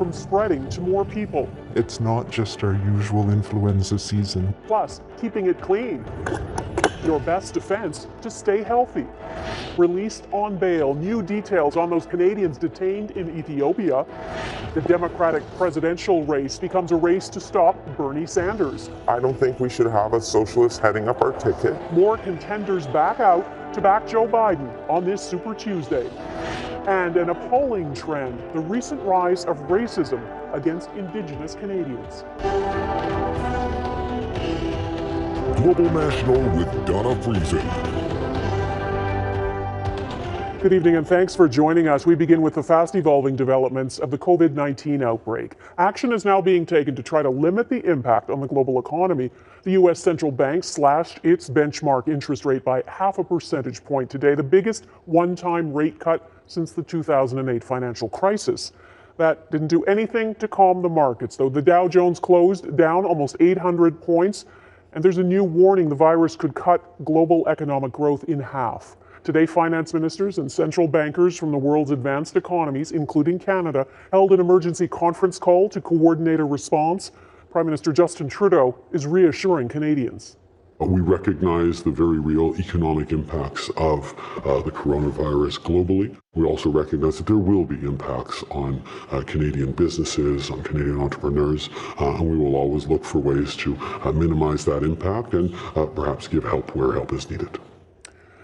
from spreading to more people. It's not just our usual influenza season. Plus, keeping it clean. Your best defense to stay healthy. Released on bail, new details on those Canadians detained in Ethiopia. The Democratic presidential race becomes a race to stop Bernie Sanders. I don't think we should have a socialist heading up our ticket. More contenders back out to back Joe Biden on this Super Tuesday. And an appalling trend, the recent rise of racism against Indigenous Canadians. Global National with Donna Friesen. Good evening and thanks for joining us. We begin with the fast evolving developments of the COVID-19 outbreak. Action is now being taken to try to limit the impact on the global economy. The U.S. central bank slashed its benchmark interest rate by 0.5 percentage point today, the biggest one-time rate cut since the 2008 financial crisis. That didn't do anything to calm the markets, though. The Dow Jones closed down almost 800 points, and there's a new warning the virus could cut global economic growth in half. Today, finance ministers and central bankers from the world's advanced economies, including Canada, held an emergency conference call to coordinate a response. Prime Minister Justin Trudeau is reassuring Canadians. We recognize the very real economic impacts of the coronavirus globally. We also recognize that there will be impacts on Canadian businesses, on Canadian entrepreneurs, and we will always look for ways to minimize that impact and perhaps give help where help is needed.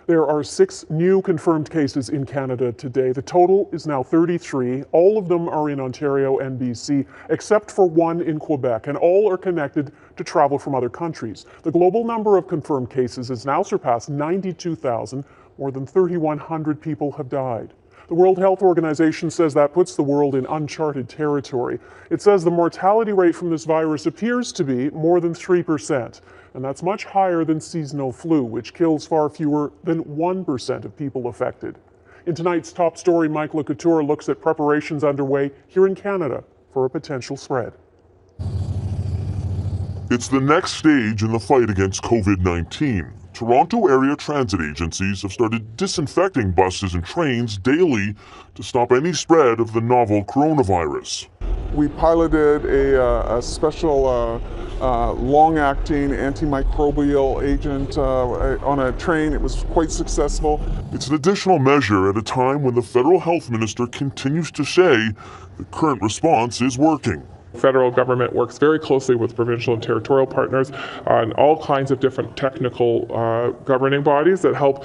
There are 6 new confirmed cases in Canada today. The total is now 33. All of them are in Ontario and BC, except for one in Quebec, and all are connected to travel from other countries. The global number of confirmed cases has now surpassed 92,000. More than 3,100 people have died. The World Health Organization says that puts the world in uncharted territory. It says the mortality rate from this virus appears to be more than 3%. And that's much higher than seasonal flu, which kills far fewer than 1% of people affected. In tonight's top story, Mike Le Couteur looks at preparations underway here in Canada for a potential spread. It's the next stage in the fight against COVID-19. Toronto area transit agencies have started disinfecting buses and trains daily to stop any spread of the novel coronavirus. We piloted a special long-acting antimicrobial agent on a train. It was quite successful. It's an additional measure at a time when the federal health minister continues to say the current response is working. The federal government works very closely with provincial and territorial partners on all kinds of different technical governing bodies that help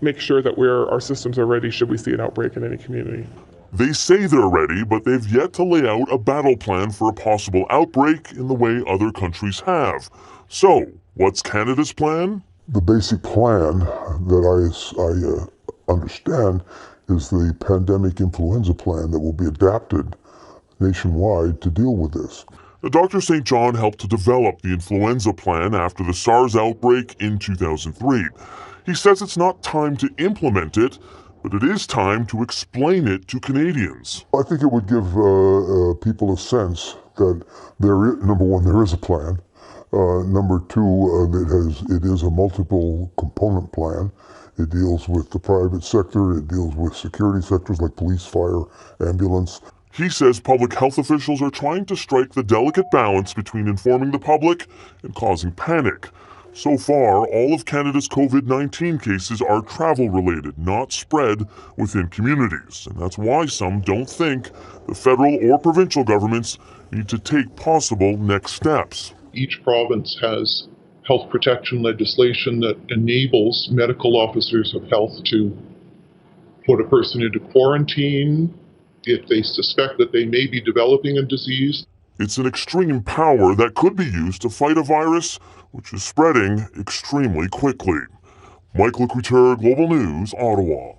make sure that our systems are ready should we see an outbreak in any community. They say they're ready, but they've yet to lay out a battle plan for a possible outbreak in the way other countries have. So, what's Canada's plan? The basic plan that I understand is the pandemic influenza plan that will be adapted nationwide to deal with this. Now, Dr. St. John helped to develop the influenza plan after the SARS outbreak in 2003. He says it's not time to implement it, but it is time to explain it to Canadians. I think it would give people a sense that number one, there is a plan. Number two, it is a multiple component plan. It deals with the private sector. It deals with security sectors like police, fire, ambulance. He says public health officials are trying to strike the delicate balance between informing the public and causing panic. So far, all of Canada's COVID-19 cases are travel-related, not spread within communities. And that's why some don't think the federal or provincial governments need to take possible next steps. Each province has health protection legislation that enables medical officers of health to put a person into quarantine if they suspect that they may be developing a disease. It's an extreme power that could be used to fight a virus which is spreading extremely quickly. Mike Le Couteur, Global News, Ottawa.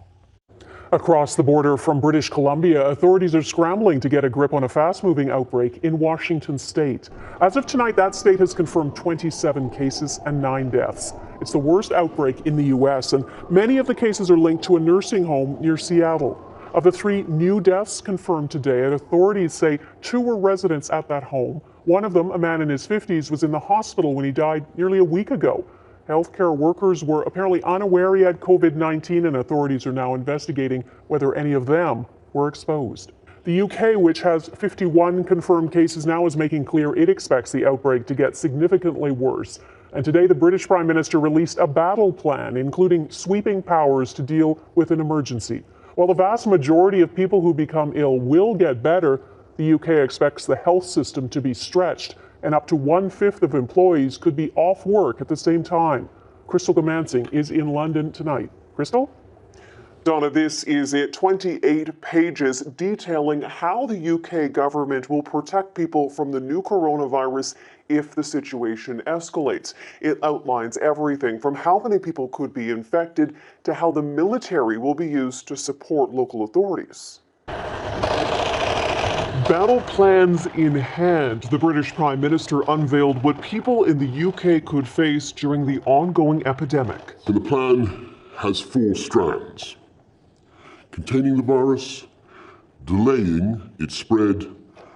Across the border from British Columbia, authorities are scrambling to get a grip on a fast-moving outbreak in Washington state. As of tonight, that state has confirmed 27 cases and 9 deaths. It's the worst outbreak in the U.S., and many of the cases are linked to a nursing home near Seattle. Of the 3 new deaths confirmed today, authorities say 2 were residents at that home. One of them, a man in his 50s, was in the hospital when he died nearly a week ago. Healthcare workers were apparently unaware he had COVID-19, and authorities are now investigating whether any of them were exposed. The UK, which has 51 confirmed cases now, is making clear it expects the outbreak to get significantly worse. And today, the British Prime Minister released a battle plan, including sweeping powers to deal with an emergency. While the vast majority of people who become ill will get better, the UK expects the health system to be stretched, and up to 1/5 of employees could be off work at the same time. Crystal Goomansingh is in London tonight. Crystal? Donna, this is it. 28 pages detailing how the UK government will protect people from the new coronavirus if the situation escalates. It outlines everything from how many people could be infected to how the military will be used to support local authorities. Battle plans in hand, the British Prime Minister unveiled what people in the UK could face during the ongoing epidemic. So the plan has 4 strands: containing the virus, delaying its spread,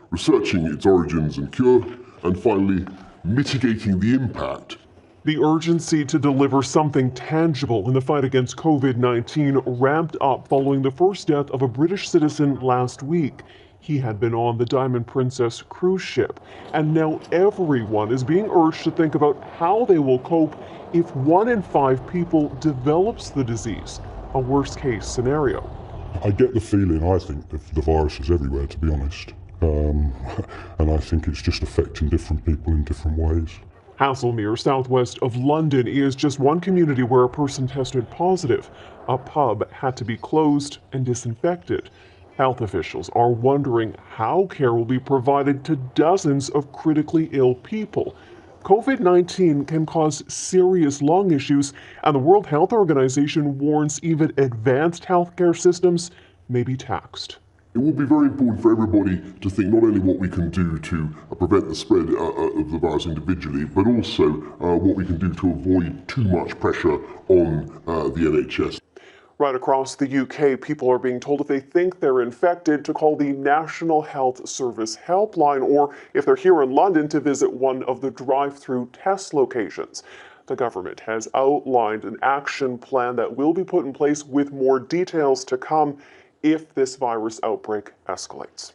researching its origins and cure, and finally, mitigating the impact. The urgency to deliver something tangible in the fight against COVID-19 ramped up following the first death of a British citizen last week. He had been on the Diamond Princess cruise ship, and now everyone is being urged to think about how they will cope if 1 in 5 people develops the disease, a worst-case scenario. I get the feeling, I think, that the virus is everywhere, to be honest. And I think it's just affecting different people in different ways. Haslemere, southwest of London, is just one community where a person tested positive. A pub had to be closed and disinfected. Health officials are wondering how care will be provided to dozens of critically ill people. COVID-19 can cause serious lung issues, and the World Health Organization warns even advanced healthcare systems may be taxed. It will be very important for everybody to think not only what we can do to prevent the spread of the virus individually, but also what we can do to avoid too much pressure on the NHS. Right across the UK, people are being told if they think they're infected to call the National Health Service helpline, or if they're here in London, to visit one of the drive-through test locations. The government has outlined an action plan that will be put in place with more details to come if this virus outbreak escalates.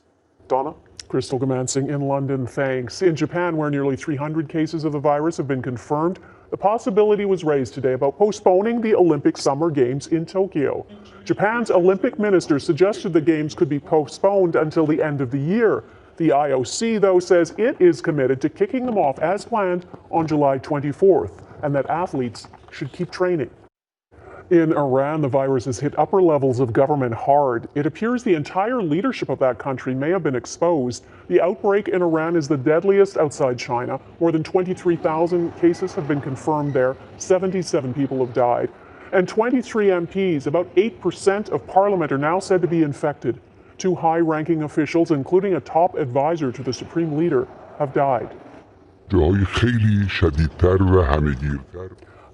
Donna? Crystal Goomansingh in London, thanks. In Japan, where nearly 300 cases of the virus have been confirmed, the possibility was raised today about postponing the Olympic Summer Games in Tokyo. Japan's Olympic minister suggested the Games could be postponed until the end of the year. The IOC, though, says it is committed to kicking them off as planned on July 24th, and that athletes should keep training. In Iran, the virus has hit upper levels of government hard. It appears the entire leadership of that country may have been exposed. The outbreak in Iran is the deadliest outside China. More than 23,000 cases have been confirmed there. 77 people have died. And 23 MPs, about 8% of parliament, are now said to be infected. 2 high-ranking officials, including a top advisor to the supreme leader, have died.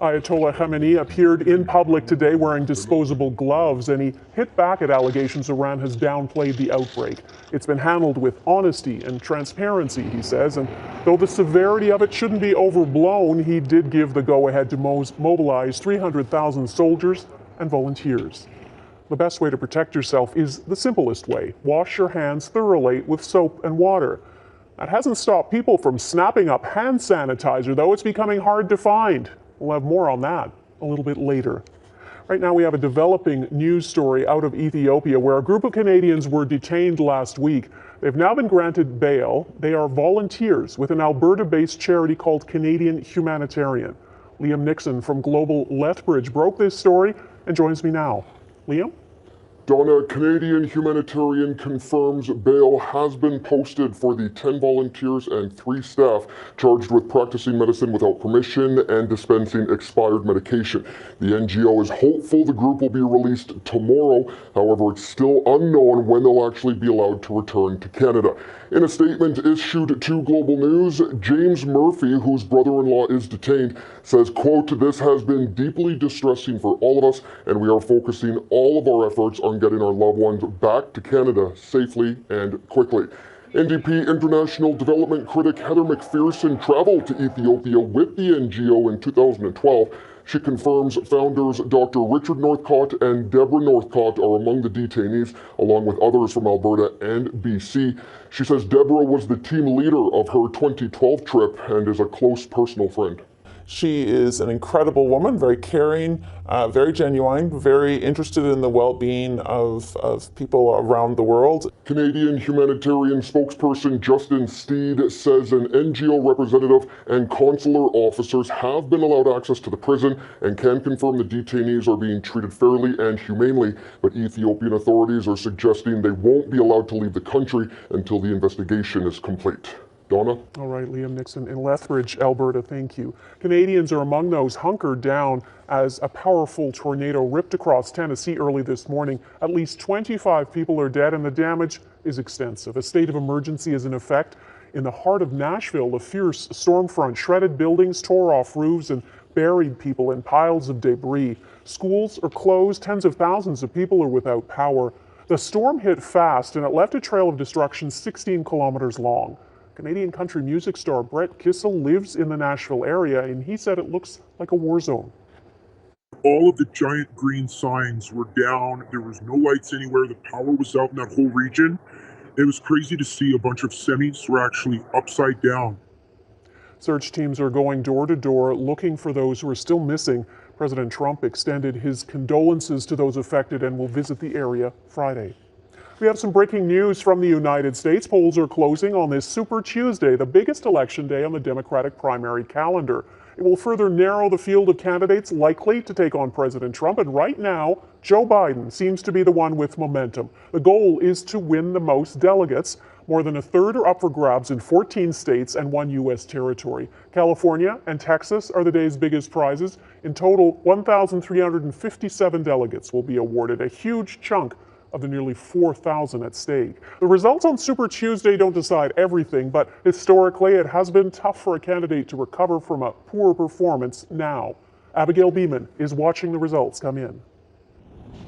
Ayatollah Khamenei appeared in public today wearing disposable gloves, and he hit back at allegations Iran has downplayed the outbreak. It's been handled with honesty and transparency, he says, and though the severity of it shouldn't be overblown, he did give the go-ahead to mobilize 300,000 soldiers and volunteers. The best way to protect yourself is the simplest way. Wash your hands thoroughly with soap and water. That hasn't stopped people from snapping up hand sanitizer, though it's becoming hard to find. We'll have more on that a little bit later. Right now we have a developing news story out of Ethiopia where a group of Canadians were detained last week. They've now been granted bail. They are volunteers with an Alberta-based charity called Canadian Humanitarian. Liam Nixon from Global Lethbridge broke this story and joins me now. Liam? Donna, Canadian Humanitarian confirms bail has been posted for the 10 volunteers and 3 staff charged with practicing medicine without permission and dispensing expired medication. The NGO is hopeful the group will be released tomorrow. However, it's still unknown when they'll actually be allowed to return to Canada. In a statement issued to Global News, James Murphy, whose brother-in-law is detained, says, quote, "This has been deeply distressing for all of us, and we are focusing all of our efforts on getting our loved ones back to Canada safely and quickly." NDP International Development critic Heather McPherson traveled to Ethiopia with the NGO in 2012. She confirms founders Dr. Richard Northcott and Deborah Northcott are among the detainees, along with others from Alberta and BC. She says Deborah was the team leader of her 2012 trip and is a close personal friend. She is an incredible woman, very caring, very genuine, very interested in the well-being of people around the world. Canadian Humanitarian spokesperson Justin Steed says an NGO representative and consular officers have been allowed access to the prison and can confirm the detainees are being treated fairly and humanely, but Ethiopian authorities are suggesting they won't be allowed to leave the country until the investigation is complete. Donna? All right, Liam Nixon in Lethbridge, Alberta, thank you. Canadians are among those hunkered down as a powerful tornado ripped across Tennessee early this morning. At least 25 people are dead and the damage is extensive. A state of emergency is in effect. In the heart of Nashville, a fierce storm front shredded buildings, tore off roofs, and buried people in piles of debris. Schools are closed. Tens of thousands of people are without power. The storm hit fast and it left a trail of destruction 16 kilometers long. Canadian country music star Brett Kissel lives in the Nashville area, and he said it looks like a war zone. All of the giant green signs were down. There was no lights anywhere. The power was out in that whole region. It was crazy to see a bunch of semis were actually upside down. Search teams are going door to door looking for those who are still missing. President Trump extended his condolences to those affected and will visit the area Friday. We have some breaking news from the United States. Polls are closing on this Super Tuesday, the biggest election day on the Democratic primary calendar. It will further narrow the field of candidates likely to take on President Trump. And right now, Joe Biden seems to be the one with momentum. The goal is to win the most delegates. More than a third are up for grabs in 14 states and 1 U.S. territory. California and Texas are the day's biggest prizes. In total, 1,357 delegates will be awarded, a huge chunk of the nearly 4,000 at stake. The results on Super Tuesday don't decide everything, but historically it has been tough for a candidate to recover from a poor performance now. Abigail Bimman is watching the results come in.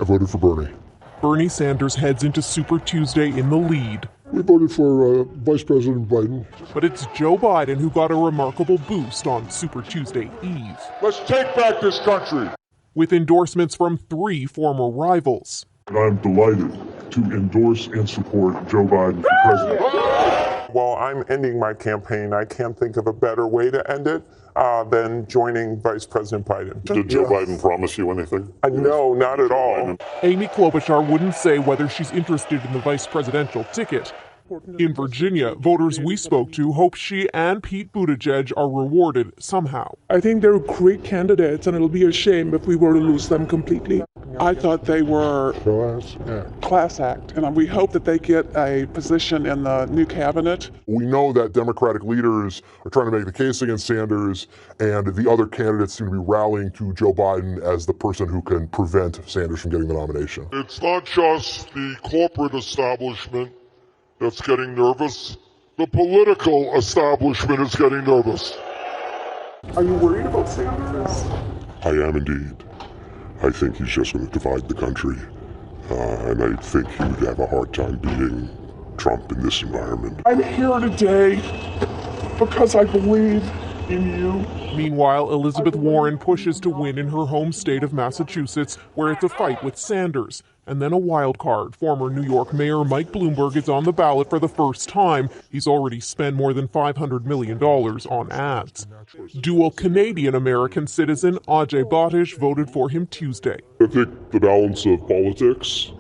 I voted for Bernie. Bernie Sanders heads into Super Tuesday in the lead. We voted for Vice President Biden. But it's Joe Biden who got a remarkable boost on Super Tuesday Eve. Let's take back this country. With endorsements from 3 former rivals. I'm delighted to endorse and support Joe Biden for president. While I'm ending my campaign, I can't think of a better way to end it than joining Vice President Biden. Did Joe Biden promise you anything? No, not at all. Amy Klobuchar wouldn't say whether she's interested in the vice presidential ticket. In Virginia, voters we spoke to hope she and Pete Buttigieg are rewarded somehow. I think they're great candidates, and it'll be a shame if we were to lose them completely. I thought they were class act, and we hope that they get a position in the new cabinet. We know that Democratic leaders are trying to make the case against Sanders, and the other candidates seem to be rallying to Joe Biden as the person who can prevent Sanders from getting the nomination. It's not just the corporate establishment that's getting nervous. The political establishment is getting nervous. Are you worried about Sanders? I am indeed. I think he's just going to divide the country, and I think he would have a hard time beating Trump in this environment. I'm here today because I believe in you. Meanwhile, Elizabeth Warren pushes to win in her home state of Massachusetts, where it's a fight with Sanders. And then a wild card. Former New York Mayor Mike Bloomberg is on the ballot for the first time. He's already spent more than $500 million on ads. Dual Canadian-American citizen Ajay Bhattacharya voted for him Tuesday. I think the balance of politics,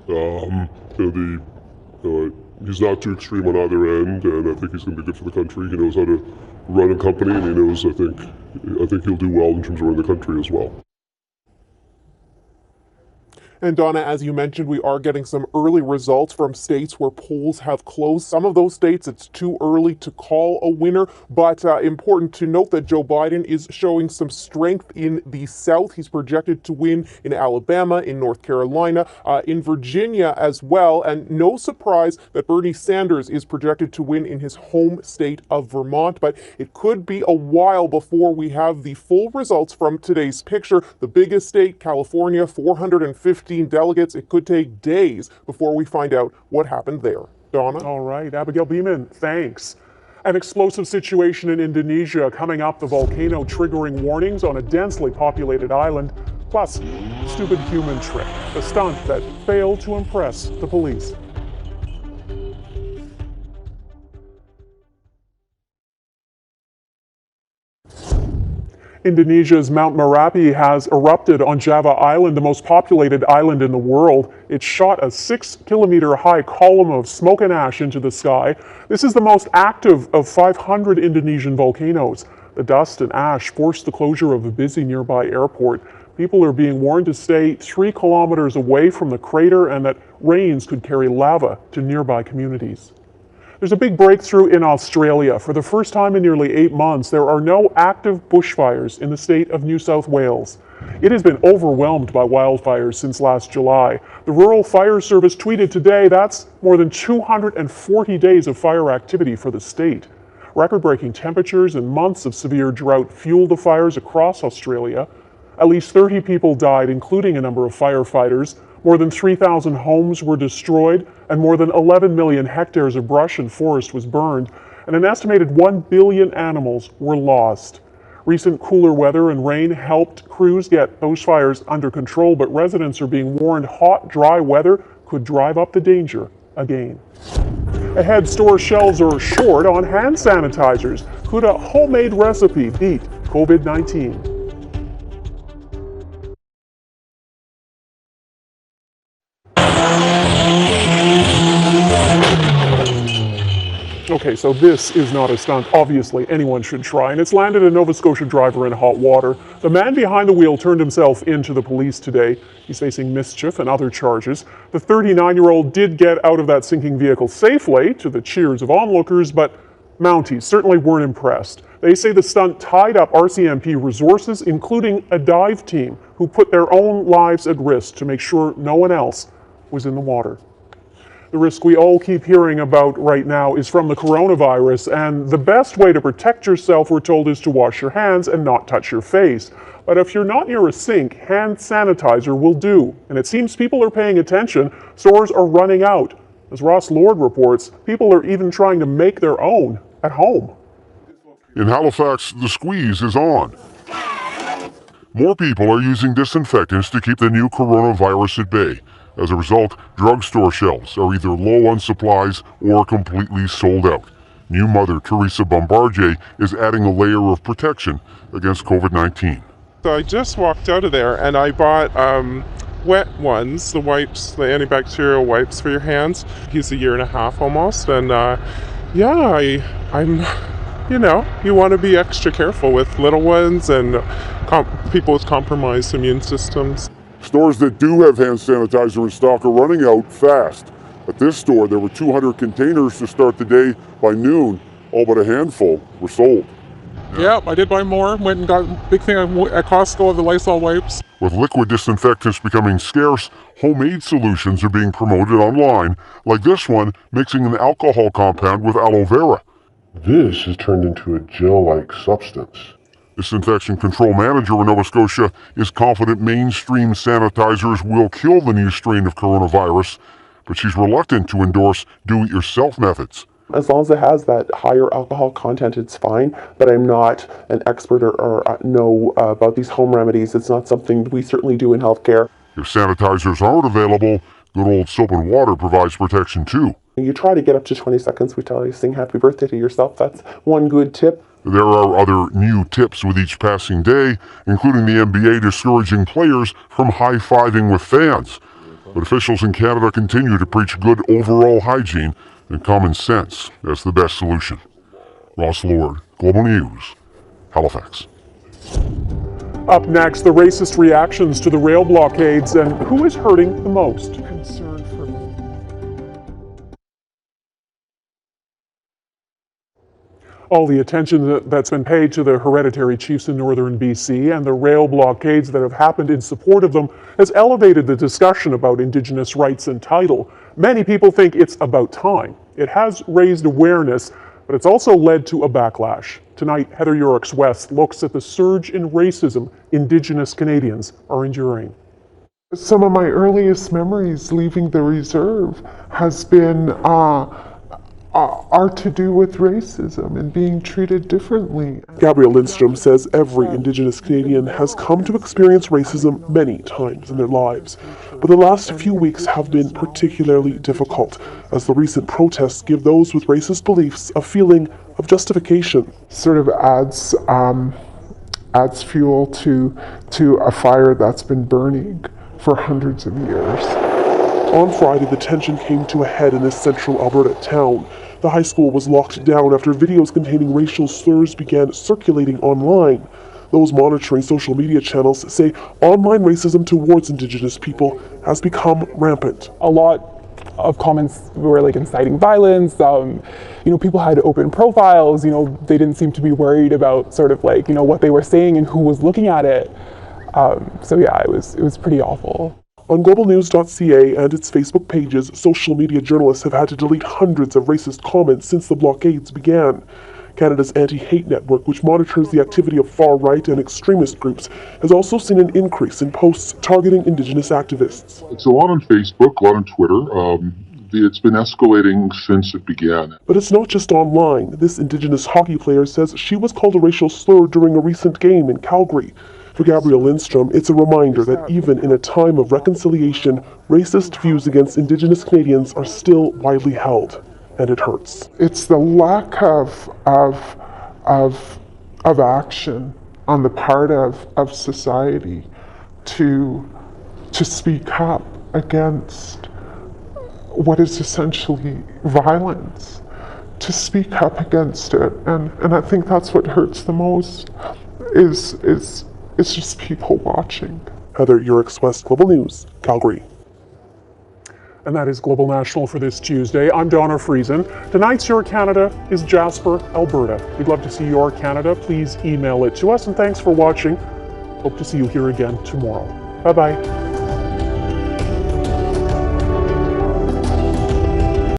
he's not too extreme on either end, and I think he's going to be good for the country. He knows how to run a company, and he knows, I think he'll do well in terms of running the country as well. And Donna, as you mentioned, we are getting some early results from states where polls have closed. Some of those states, it's too early to call a winner, but important to note that Joe Biden is showing some strength in the South. He's projected to win in Alabama, in North Carolina, in Virginia as well. And no surprise that Bernie Sanders is projected to win in his home state of Vermont, but it could be a while before we have the full results from today's picture. The biggest state, California, 450 delegates. It could take days before we find out what happened there. Donna? All right, Abigail Bimman, thanks. An explosive situation in Indonesia coming up, the volcano triggering warnings on a densely populated island, plus stupid human trick, a stunt that failed to impress the police. Indonesia's Mount Merapi has erupted on Java Island, the most populated island in the world. It shot a 6-kilometer high column of smoke and ash into the sky. This is the most active of 500 Indonesian volcanoes. The dust and ash forced the closure of a busy nearby airport. People are being warned to stay 3 kilometers away from the crater and that rains could carry lava to nearby communities. There's a big breakthrough in Australia. For the first time in nearly 8 months, there are no active bushfires in the state of New South Wales. It has been overwhelmed by wildfires since last July. The Rural Fire Service tweeted today that's more than 240 days of fire activity for the state. Record-breaking temperatures and months of severe drought fueled the fires across Australia. At least 30 people died, including a number of firefighters. More than 3,000 homes were destroyed, and more than 11 million hectares of brush and forest was burned, and an estimated 1 billion animals were lost. Recent cooler weather and rain helped crews get those fires under control, but residents are being warned hot, dry weather could drive up the danger again. Ahead, store shelves are short on hand sanitizers. Could a homemade recipe beat COVID-19? Okay, so this is not a stunt. Obviously, anyone should try, and it's landed a Nova Scotia driver in hot water. The man behind the wheel turned himself into the police today. He's facing mischief and other charges. The 39-year-old did get out of that sinking vehicle safely, to the cheers of onlookers, but Mounties certainly weren't impressed. They say the stunt tied up RCMP resources, including a dive team, who put their own lives at risk to make sure no one else was in the water. The risk we all keep hearing about right now is from the coronavirus, and the best way to protect yourself, we're told, is to wash your hands and not touch your face. But if you're not near a sink, hand sanitizer will do. And it seems people are paying attention. Stores are running out. As Ross Lord reports, people are even trying to make their own at home. In Halifax, the squeeze is on. More people are using disinfectants to keep the new coronavirus at bay. As a result, drugstore shelves are either low on supplies or completely sold out. New mother Teresa Bombardier is adding a layer of protection against COVID-19. So I just walked out of there and I bought wet ones, the wipes, the antibacterial wipes for your hands. He's 1.5 years almost, and I'm you want to be extra careful with little ones and people with compromised immune systems. Stores that do have hand sanitizer in stock are running out fast. At this store, there were 200 containers to start the day. By noon, all but a handful were sold. Yeah, I did buy more. Went and got a big thing at Costco of the Lysol wipes. With liquid disinfectants becoming scarce, homemade solutions are being promoted online, like this one mixing an alcohol compound with aloe vera. This has turned into a gel-like substance. Disinfection Control Manager in Nova Scotia is confident mainstream sanitizers will kill the new strain of coronavirus, but she's reluctant to endorse do-it-yourself methods. As long as it has that higher alcohol content, it's fine, but I'm not an expert or know about these home remedies. It's not something we certainly do in healthcare. If sanitizers aren't available, good old soap and water provides protection too. You try to get up to 20 seconds. We tell you to sing happy birthday to yourself. That's one good tip. There are other new tips with each passing day, including the NBA discouraging players from high-fiving with fans. But officials in Canada continue to preach good overall hygiene and common sense as the best solution. Ross Lord, Global News, Halifax. Up next, the racist reactions to the rail blockades and who is hurting the most. Concern for all the attention that's been paid to the hereditary chiefs in northern BC and the rail blockades that have happened in support of them has elevated the discussion about Indigenous rights and title. Many people think it's about time. It has raised awareness, but it's also led to a backlash. Tonight, Heather Yorks West looks at the surge in racism Indigenous Canadians are enduring. Some of my earliest memories leaving the reserve has been are to do with racism and being treated differently. Gabrielle Lindstrom says every Indigenous Canadian has come to experience racism many times in their lives, but the last few weeks have been particularly difficult as the recent protests give those with racist beliefs a feeling of justification. Sort of adds fuel to a fire that's been burning for hundreds of years. On Friday, the tension came to a head in this central Alberta town. The high school was locked down after videos containing racial slurs began circulating online. Those monitoring social media channels say online racism towards Indigenous people has become rampant. A lot of comments were like inciting violence. People had open profiles. They didn't seem to be worried about sort of like what they were saying and who was looking at it. It was pretty awful. On globalnews.ca and its Facebook pages, social media journalists have had to delete hundreds of racist comments since the blockades began. Canada's anti-hate network, which monitors the activity of far-right and extremist groups, has also seen an increase in posts targeting Indigenous activists. It's a lot on Facebook, a lot on Twitter. It's been escalating since it began. But it's not just online. This Indigenous hockey player says she was called a racial slur during a recent game in Calgary. For Gabrielle Lindstrom, it's a reminder that even in a time of reconciliation, racist views against Indigenous Canadians are still widely held, and it hurts. It's the lack of action on the part of society to speak up against what is essentially violence, to speak up against it, and I think that's what hurts the most. It's just people watching. Heather Urix, West Global News, Calgary. And that is Global National for this Tuesday. I'm Donna Friesen. Tonight's Your Canada is Jasper, Alberta. We'd love to see Your Canada. Please email it to us, and thanks for watching. Hope to see you here again tomorrow. Bye-bye.